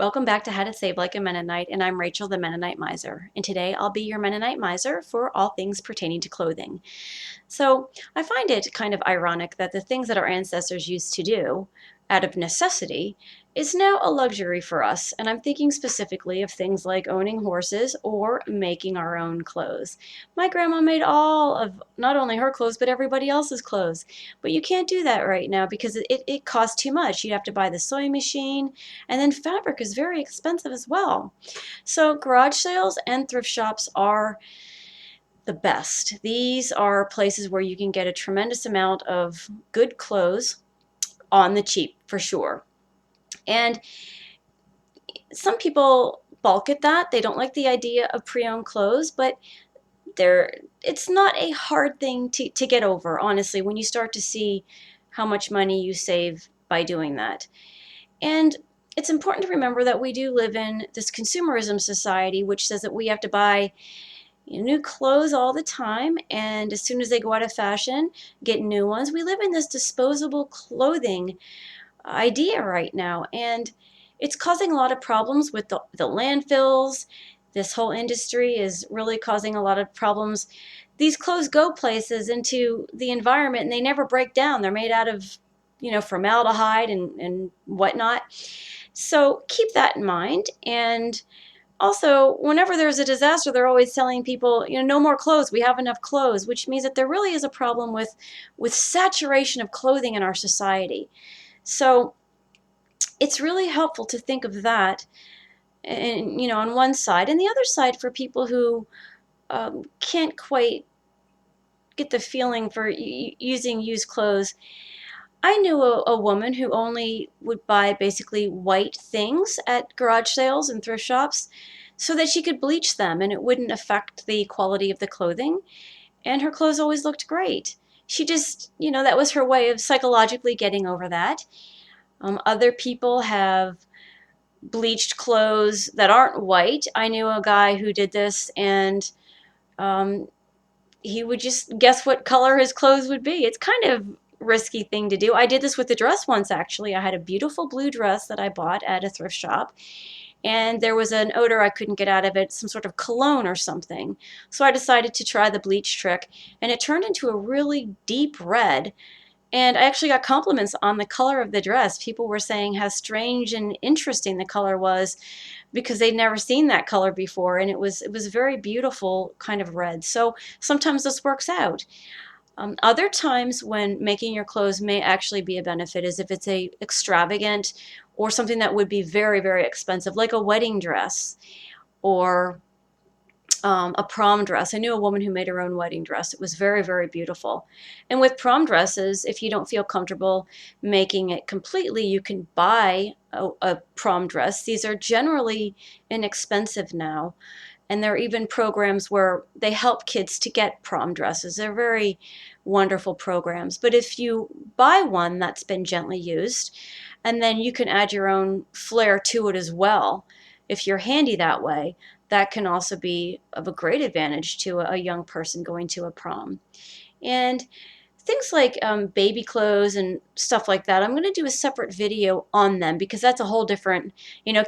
Welcome back to How to Save Like a Mennonite, and I'm Rachel, the Mennonite Miser. And today I'll be your Mennonite Miser for all things pertaining to clothing. So I find it kind of ironic that the things that our ancestors used to do out of necessity is now a luxury for us. And I'm thinking specifically of things like owning horses or making our own clothes. My grandma made all of not only her clothes, but everybody else's clothes. But you can't do that right now because it costs too much. You have to buy the sewing machine, and then fabric is very expensive as well. So garage sales and thrift shops are the best. These are places where you can get a tremendous amount of good clothes on the cheap for sure. And some people balk at that. They don't like the idea of pre-owned clothes, but it's not a hard thing to get over, honestly, when you start to see how much money you save by doing that. And it's important to remember that we do live in this consumerism society, which says that we have to buy new clothes all the time, and as soon as they go out of fashion, get new ones. We live in this disposable clothing idea right now, and it's causing a lot of problems with the landfills. This whole industry is really causing a lot of problems. These clothes go places into the environment and they never break down. They're made out of, formaldehyde and whatnot. So keep that in mind. And also, whenever there's a disaster, they're always telling people, no more clothes. We have enough clothes, which means that there really is a problem with saturation of clothing in our society. So it's really helpful to think of that, and on one side, and the other side for people who can't quite get the feeling for using used clothes. I knew a woman who only would buy basically white things at garage sales and thrift shops so that she could bleach them and it wouldn't affect the quality of the clothing. And her clothes always looked great. She just, that was her way of psychologically getting over that. Other people have bleached clothes that aren't white. I knew a guy who did this, and um, he would just guess what color his clothes would be. It's kind of risky thing to do. I did this with a dress once, actually. I had a beautiful blue dress that I bought at a thrift shop, and there was an odor I couldn't get out of it, some sort of cologne or something. So I decided to try the bleach trick, and it turned into a really deep red. And I actually got compliments on the color of the dress. People were saying how strange and interesting the color was because they'd never seen that color before, and it was a very beautiful kind of red. So sometimes this works out. Other times when making your clothes may actually be a benefit is if it's a extravagant or something that would be very, very expensive, like a wedding dress or a prom dress. I knew a woman who made her own wedding dress. It was very, very beautiful. And with prom dresses, if you don't feel comfortable making it completely, you can buy a prom dress. These are generally inexpensive now. And there are even programs where they help kids to get prom dresses. They're very wonderful programs. But if you buy one that's been gently used, and then you can add your own flair to it as well, if you're handy that way, that can also be of a great advantage to a young person going to a prom. And things like baby clothes and stuff like that, I'm going to do a separate video on them because that's a whole different,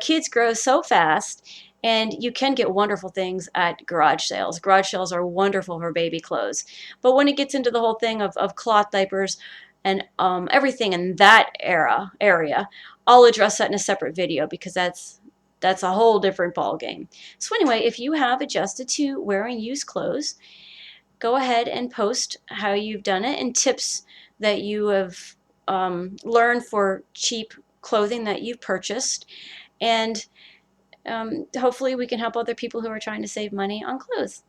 kids grow so fast, and you can get wonderful things at garage sales. Garage sales are wonderful for baby clothes. But when it gets into the whole thing of cloth diapers and everything in that area, I'll address that in a separate video because that's a whole different ball game. So anyway, if you have adjusted to wearing used clothes, go ahead and post how you've done it and tips that you have learned for cheap clothing that you've purchased. And hopefully we can help other people who are trying to save money on clothes.